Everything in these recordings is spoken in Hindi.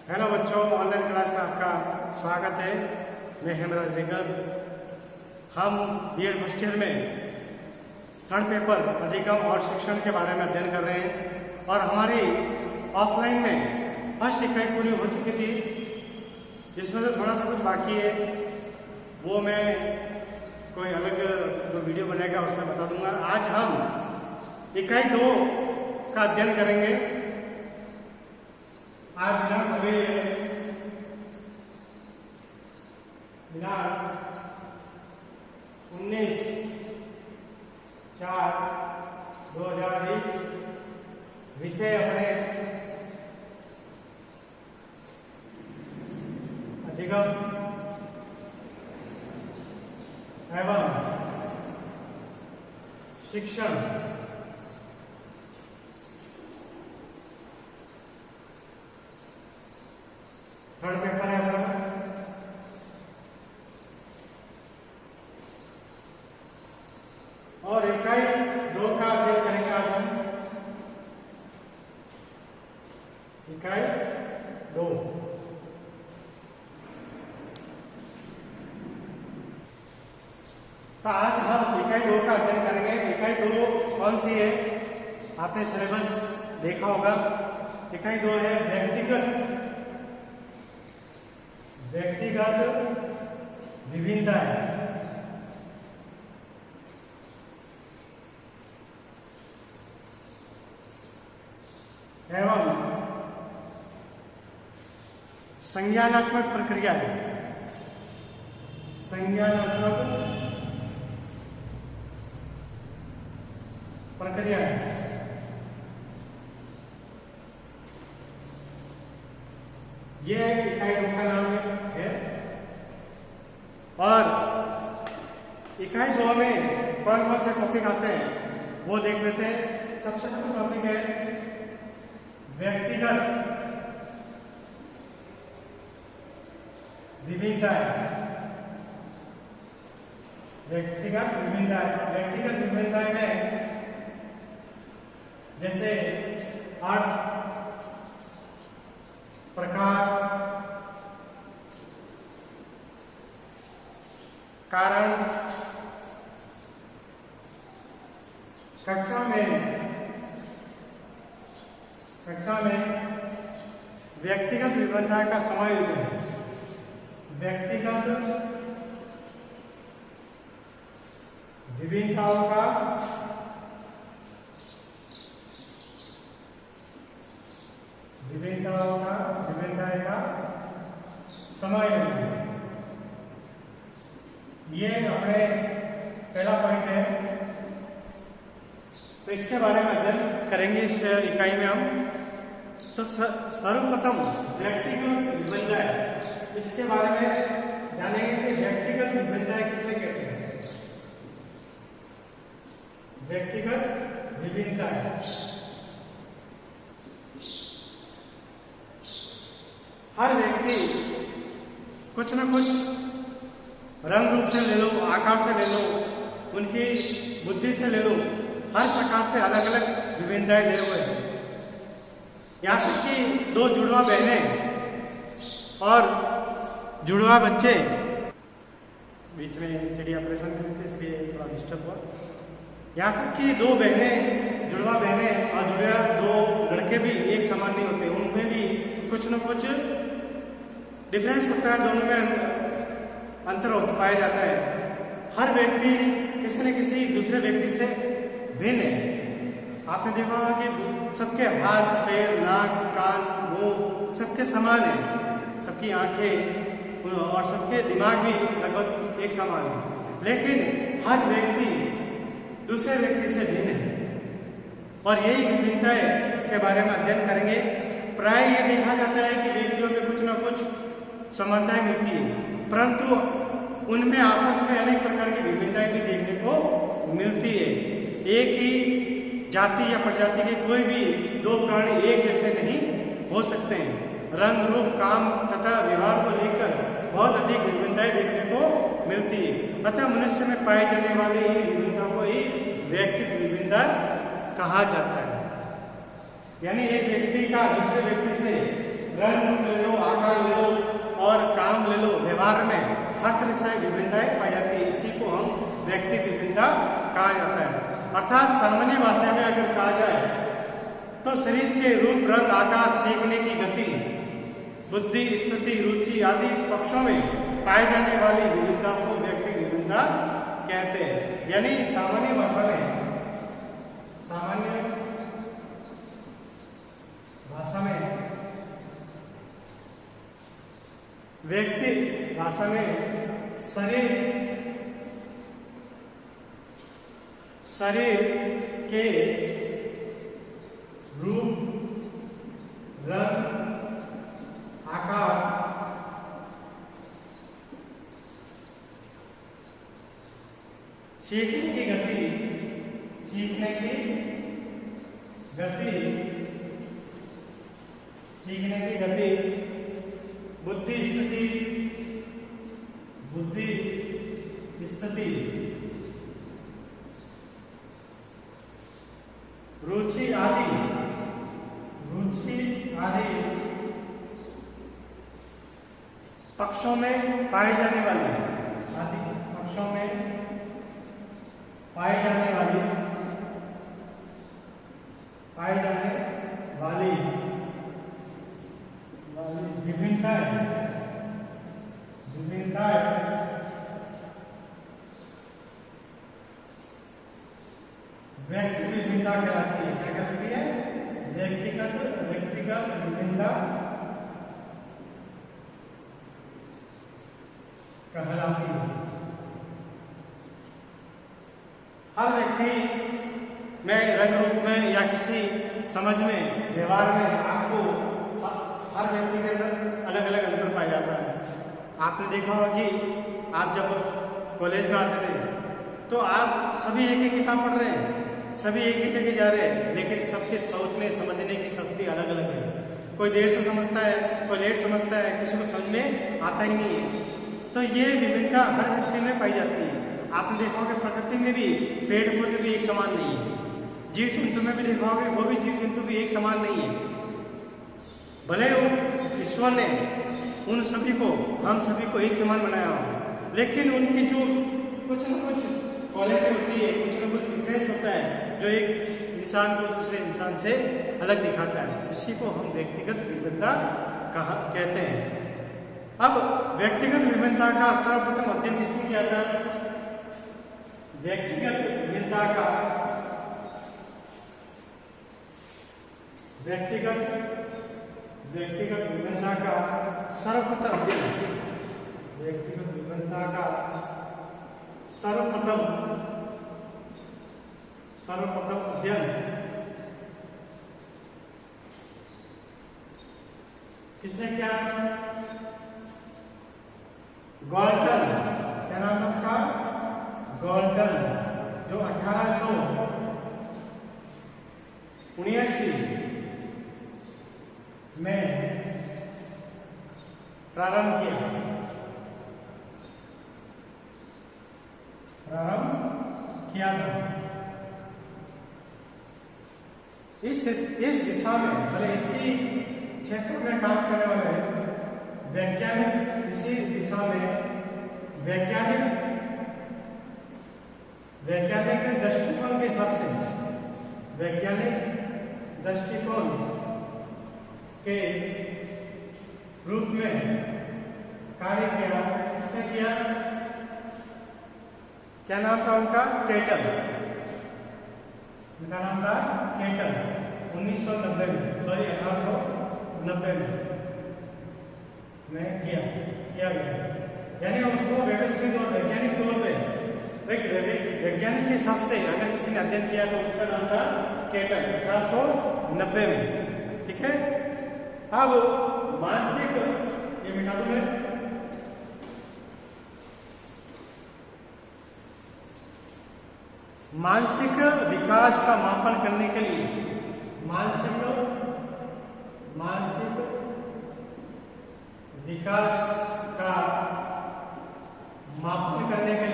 हेलो बच्चों, ऑनलाइन क्लास में आपका स्वागत है। मैं हेमराज रिगल। हम बीएड फर्स्ट ईयर में थर्ड पेपर अधिगम और शिक्षण के बारे में अध्ययन कर रहे हैं और हमारी ऑफलाइन में फर्स्ट इकाई पूरी हो चुकी थी, जिसमें से थोड़ा सा कुछ बाकी है। वो मैं कोई अलग जो वीडियो बनेगा उसमें बता दूंगा। आज हम इकाई 2 का अध्ययन करेंगे। आज दिनांक हुए दिनांक 19/4/2020। विषय अपने अधिगम एवं शिक्षण। थर्ड पेपर है अपना। और इकाई 2 का अध्ययन करेंगे आज हम। इकाई 2 तो आज हम इकाई 2 का अध्ययन करेंगे। इकाई 2 कौन सी है? आपने सिलेबस देखा होगा। इकाई 2 है व्यक्तिगत विभिन्नताएं एवं संज्ञानात्मक प्रक्रियाएं। ये इकाई 2 का नाम है। और इकाई 2 में कौन कौन से टॉपिक आते हैं वो देख लेते हैं। सबसे पहला टॉपिक है व्यक्तिगत विभिन्नताएं। व्यक्तिगत विभिन्नताएं में जैसे अर्थ, प्रकार, कारण। कक्षा में व्यक्तिगत विभिन्नता का समायोजन है। व्यक्तिगत विभिन्नताओं का समायोजन। ये अपने पहला पॉइंट है। तो इसके बारे में अध्ययन करेंगे इस इकाई में हम। तो सर्वप्रथम व्यक्तिगत विभिन्नताएं, इसके बारे में जानेंगे कि व्यक्तिगत विभिन्नताएं किसे कहते हैं। व्यक्तिगत विभिन्नताएं हर व्यक्ति कुछ न कुछ रंग रूप से ले लो, आकार से ले लो, उनकी बुद्धि से ले लो, हर प्रकार से अलग अलग विभिन्नताएं ले हुए हैं। यहाँ तक कि 2 जुड़वा बहनें और जुड़वा बच्चे, बीच में चिड़िया ऑपरेशन कर रही थी इसलिए थोड़ा डिस्टर्ब हुआ। यहाँ तक कि 2 जुड़वा बहनें और जुड़वा 2 लड़के भी एक समान नहीं होते। उनमें भी कुछ न कुछ डिफरेंस होता है, दोनों में अंतर पाया जाता है। हर व्यक्ति किसी न किसी दूसरे व्यक्ति से भिन्न है। आपने देखा होगा कि सबके हाथ, पैर, नाक, कान, मुंह सबके समान है, सबकी आंखें और सबके दिमाग भी लगभग एक समान है, लेकिन हर व्यक्ति दूसरे व्यक्ति से भिन्न है। और यही विभिन्नताएं के बारे में अध्ययन करेंगे। प्राय ये देखा जाता है कि व्यक्तियों में कुछ न कुछ समानताएं मिलती है, परंतु उनमें आपस में अनेक प्रकार की विभिन्नताएं भी देखने को मिलती है। एक ही जाति या प्रजाति के कोई भी 2 प्राणी एक जैसे नहीं हो सकते हैं। रंग, रूप, काम तथा व्यवहार को लेकर बहुत अधिक विभिन्नताएं देखने को मिलती है। अतः मनुष्य में पाई जाने वाली इन विभिन्नताओं को ही व्यक्तिगत विभिन्नता कहा जाता है। यानी एक व्यक्ति का दूसरे व्यक्ति से रंग रूप ले लो, आकार ले लो और काम ले लो, व्यवहार में हर तरह से विभिन्नताएं पाई जाती है। इसी को हम व्यक्ति विभिन्नता कहा जाता है। अर्थात सामान्य भाषा में अगर कहा जाए तो शरीर के रूप, रंग, आकार, सीखने की गति, बुद्धि, स्थिति, रुचि आदि पक्षों में पाए जाने वाली विविधता को व्यक्ति विभिन्नता कहते हैं। यानी सामान्य भाषा में व्यक्ति भाषा में शरीर के रूप, रंग, आकार, सीखने की गति, बुद्धि स्थिति, रुचि आदि पक्षों में पाए जाने वाली विभिन्नताएं व्यक्ति विभिन्नता कहलाती है। क्या कहलाती है? व्यक्तिगत विभिन्नता कहलाती है। हर व्यक्ति में रंग रूप में या किसी समझ में, व्यवहार में आपको हर व्यक्ति के अंदर अलग अलग अंतर पाया जाता है। आपने देखा होगा कि आप जब कॉलेज में आते थे तो आप सभी एक ही किताब पढ़ रहे हैं, सभी एक ही जगह जा रहे हैं, लेकिन सबके सोचने समझने की शक्ति अलग अलग है। कोई देर से समझता है, कोई लेट समझता है, किसी को समझ में आता ही नहीं है। तो ये विभिन्नता हर व्यक्ति में पाई जाती है। आपने देखा होगा प्रकृति में भी पेड़ पौधे भी एक समान नहीं है, जीव जंतु में भी देखा होगा वो भी जीव जंतु भी एक समान नहीं है। भले वो ईश्वर ने उन सभी को, हम सभी को एक समान बनाया हो, लेकिन उनकी जो कुछ न कुछ क्वालिटी होती है, कुछ न कुछ डिफरेंस होता है जो एक इंसान को दूसरे इंसान से अलग दिखाता है। इसी को हम व्यक्तिगत विभिन्नता कहते हैं। अब व्यक्तिगत विभिन्नता का सर्वप्रथम अध्ययन किसने किया था? व्यक्तिगत विभिन्नता का सर्वप्रथम अध्ययन किसने किया? गॉल्टन। क्या नाम था उसका? गॉल्टन, जो 1879 में प्रारंभ किया था। इस दिशा में, भले इसी क्षेत्र में काम करने वाले वैज्ञानिक, इसी दिशा में वैज्ञानिक दृष्टिकोण के हिसाब से, वैज्ञानिक दृष्टिकोण के रूप में कार्य किया। किसने किया? क्या नाम था उनका? केटल। उनका नाम था केटल। 1890 में किया गया। यानी उसको व्यवस्थित और वैज्ञानिक तौर पे, वैज्ञानिक के हिसाब से अगर किसी ने अध्ययन किया तो उसका नाम था केटल, 1890 में। ठीक है। अब मानसिक, ये मिटा दूं मैं, मानसिक विकास का मापन करने के लिए, मानसिक विकास का मापन करने के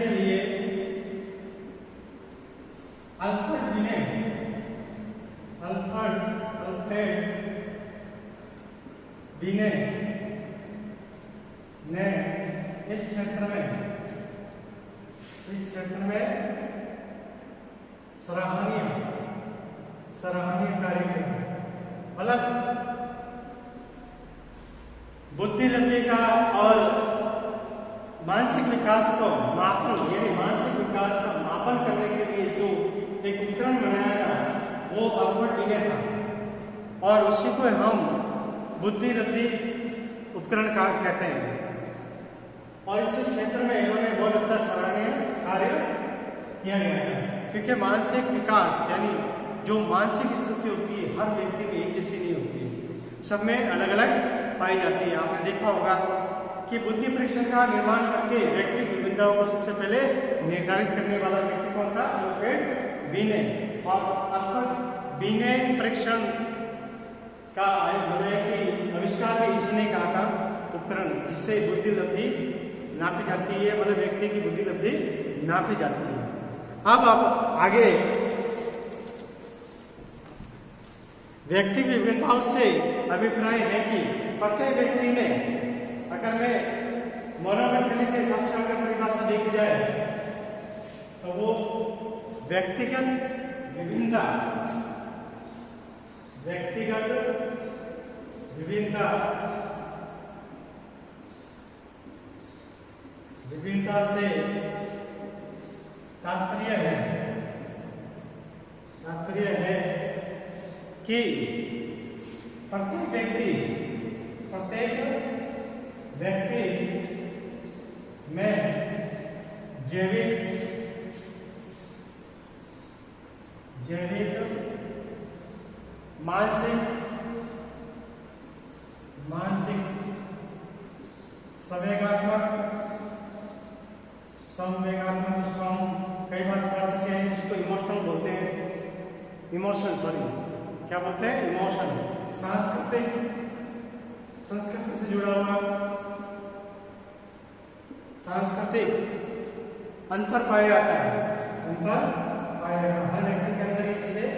लिए अल्फ्रेड इस क्षेत्र में सराहनीय कार्य किया। मतलब बुद्धि लब्धि का और मानसिक विकास को मापन, यानी मानसिक विकास का मापन करने के लिए जो एक उपकरण बनाया था वो अल्फ्रेड बीने था, और उसी को हम बुद्धि लब्धि उपकरण का कहते हैं। और इस क्षेत्र में इन्होंने बहुत अच्छा सराहनीय कार्य किया गया है, क्योंकि मानसिक विकास यानी जो मानसिक स्थिति होती है हर व्यक्ति में एक जैसी नहीं होती है, सब में अलग अलग पाई जाती है। आपने देखा होगा कि बुद्धि परीक्षण का निर्माण करके व्यक्तिगत विभिन्नताओं को सबसे पहले निर्धारित करने वाला व्यक्ति कौन था? अल्फ्रेड बीने। और अल्फ्रेड बीने परीक्षण का आविष्कार भी इसी ने कहा था, उपकरण जिससे बुद्धि लब्धि नापी जाती है, मतलब व्यक्ति की बुद्धि लब्धि नापी जाती है। अब आप आगे व्यक्ति की विभिन्नताओं से अभिप्राय है कि प्रत्येक व्यक्ति में, अगर मैं मनोवैज्ञानिक के हिसाब से अगर परिभाषा देखी जाए तो वो व्यक्तिगत विभिन्नता से तात्पर्य है कि प्रत्येक व्यक्ति में जैविक, मानसिक, संवेगात्मक, जिसको हम कई बार पढ़ चुके हैं, जिसको इमोशनल बोलते हैं, क्या बोलते हैं? इमोशन। संस्कृति से जुड़ा हुआ सांस्कृतिक अंतर पाया जाता है, हर व्यक्ति के अंदर ये चीजें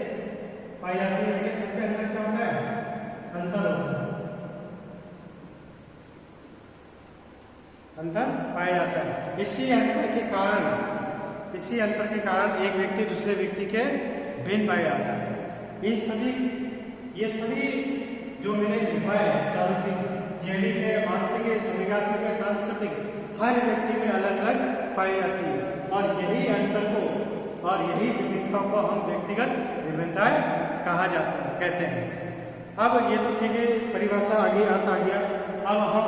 पाई जाती है, लेकिन सबके अंदर क्या होता है? अंतर होता है, अंतर पाया जाता है। इसी अंतर के कारण एक व्यक्ति दूसरे व्यक्ति के भिन्न पाया जाता है। ये सभी जो मैंने लिखवाए चारों चीज, जैविक है, मानसिक है, संवेगात्मक है, सांस्कृतिक, हर व्यक्ति में अलग अलग पाई जाती है, और यही अंतर को और यही विविधताओं को हम व्यक्तिगत विभिन्नताएं कहते हैं। अब ये तो ठीक है, परिभाषा आ गई, अर्थ आ गया। अब हम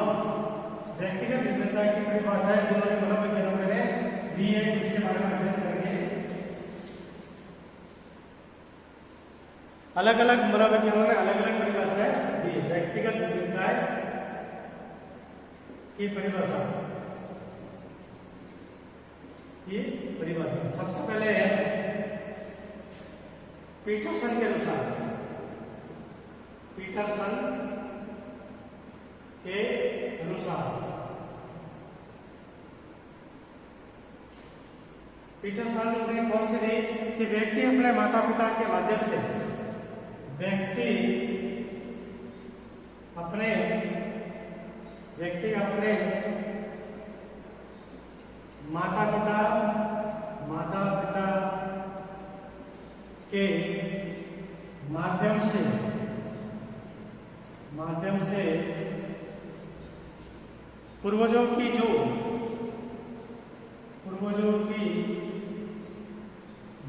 व्यक्तिगत विभिन्नता की परिभाषा है जो मनोवैज्ञानिकों ने दी है, उसके बारे में अध्ययन करेंगे। अलग अलग मनोवैज्ञानिकों ने अलग अलग परिभाषाएं दी। व्यक्तिगत विभिन्नताएं की परिभाषा सबसे पहले है पीटरसन के अनुसार, पीटरसन ने कौन सी दी कि व्यक्ति अपने माता पिता के माध्यम से व्यक्ति अपने माता पिता के माध्यम से पूर्वजों की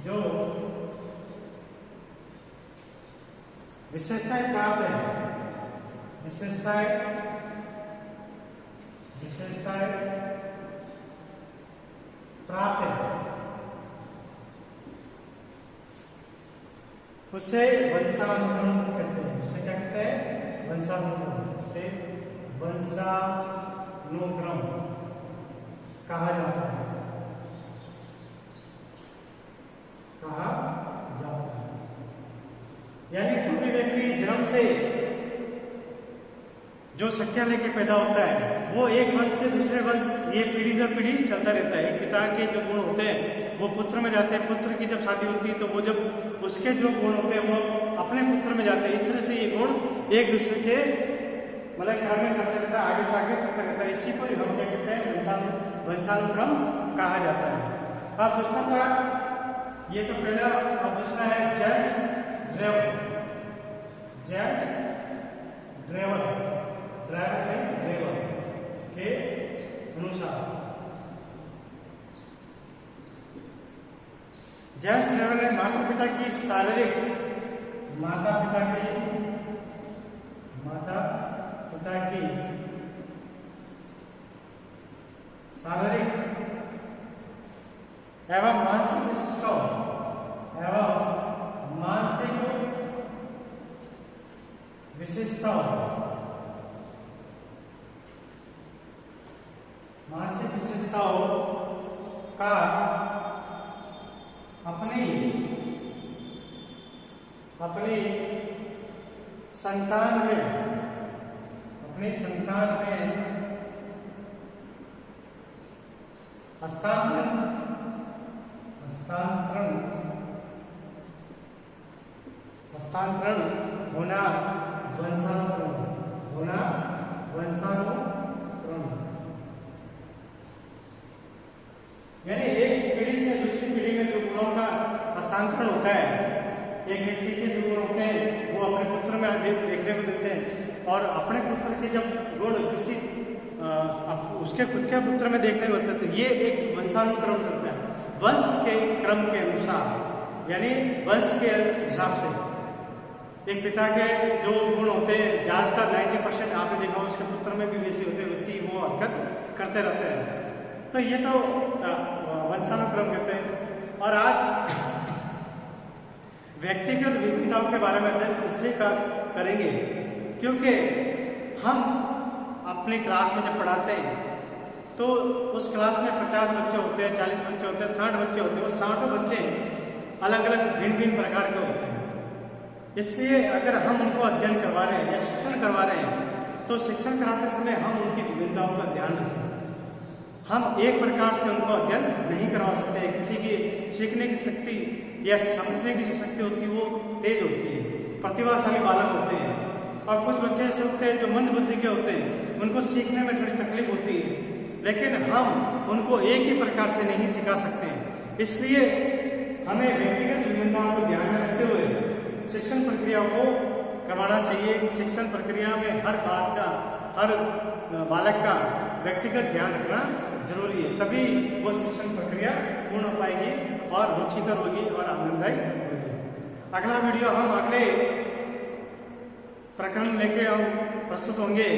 जो विशेषताएं प्राप्त है, उससे वंशानुक्रम कहते हैं। उससे क्या कहते हैं? वंशानुक्रम। उसे वंशानुक्रम कहा जाता है। यानी जो भी व्यक्ति जन्म से जो शक्तियां लेके पैदा होता है वो एक वंश से दूसरे वंश, ये पीढ़ी दर पीढ़ी चलता रहता है। एक पिता के जो गुण होते हैं वो पुत्र में जाते हैं, पुत्र की जब शादी होती है तो वो जब उसके जो गुण होते हैं वो अपने पुत्र में जाते हैं। इस तरह से ये गुण एक दूसरे के मतलब क्रम में चलता रहता है, आगे से आगे चलता रहता है। इसी को हम क्या कहते हैं? वंशानुक्रम कहा जाता है। अब दूसरा था, ये तो पहला, अब दूसरा है James Drever. James Drever, driver नहीं ड्रेवर के अनुसार, जेम्स ड्रेवर ने माता पिता की शारीरिक, माता पिता की शारीरिक एवं मानसिक विशेषताओं का अपनी संतान में हस्तांतरण होना वंशानुक्रम, यानी एक पीढ़ी से दूसरी पीढ़ी में जो गुणों का हस्तांतरण होता है, एक व्यक्ति के जो गुण होते हैं वो अपने पुत्र में देखने को मिलते हैं, और अपने पुत्र के जब गुण किसी उसके खुद के पुत्र में देखने को मिलते हैं, तो ये एक वंशानुक्रम करता है, वंश के क्रम के अनुसार, यानी वंश के हिसाब से। एक पिता के जो गुण होते हैं ज्यादातर 90% आपने देखा उसके पुत्र में भी वैसे होते हैं, वैसी वो हरकत करते रहते हैं। तो ये तो वंशानुक्रम कहते हैं। और आज व्यक्तिगत विभिन्नताओं के बारे में अध्ययन इसलिए करेंगे क्योंकि हम अपनी क्लास में जब पढ़ाते हैं तो उस क्लास में 50 बच्चे होते हैं, 40 बच्चे होते हैं, 60 बच्चे होते हैं। वो 60 बच्चे अलग अलग भिन्न प्रकार के होते हैं। इसलिए अगर हम उनको अध्ययन करवा रहे हैं या शिक्षण करवा रहे हैं तो शिक्षण कराते समय हम उनकी विभिन्नताओं का ध्यान रखें। हम एक प्रकार से उनको अध्ययन नहीं करवा सकते। किसी की सीखने की शक्ति या समझने की जो शक्ति होती है वो तेज होती है, प्रतिभाशाली बालक होते हैं, और कुछ बच्चे ऐसे होते हैं जो मंद बुद्धि के होते हैं, उनको सीखने में थोड़ी तकलीफ होती है, लेकिन हम उनको एक ही प्रकार से नहीं सिखा सकते हैं। इसलिए हमें व्यक्तिगत विभिन्नताओं को ध्यान में रखते हुए शिक्षण प्रक्रिया को करवाना चाहिए। शिक्षण प्रक्रिया में हर बात का, हर बालक का व्यक्तिगत ध्यान रखना जरूरी है, तभी वो शिक्षण प्रक्रिया पूर्ण हो पाएगी और रुचिकर होगी और आनंददायक होगी। अगला वीडियो हम अगले प्रकरण लेके हम प्रस्तुत होंगे,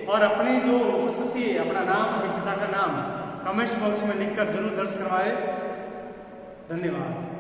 और अपनी जो उपस्थिति, अपना नाम, अपने पिता का नाम कमेंट्स बॉक्स में लिखकर जरूर दर्ज करवाए। धन्यवाद।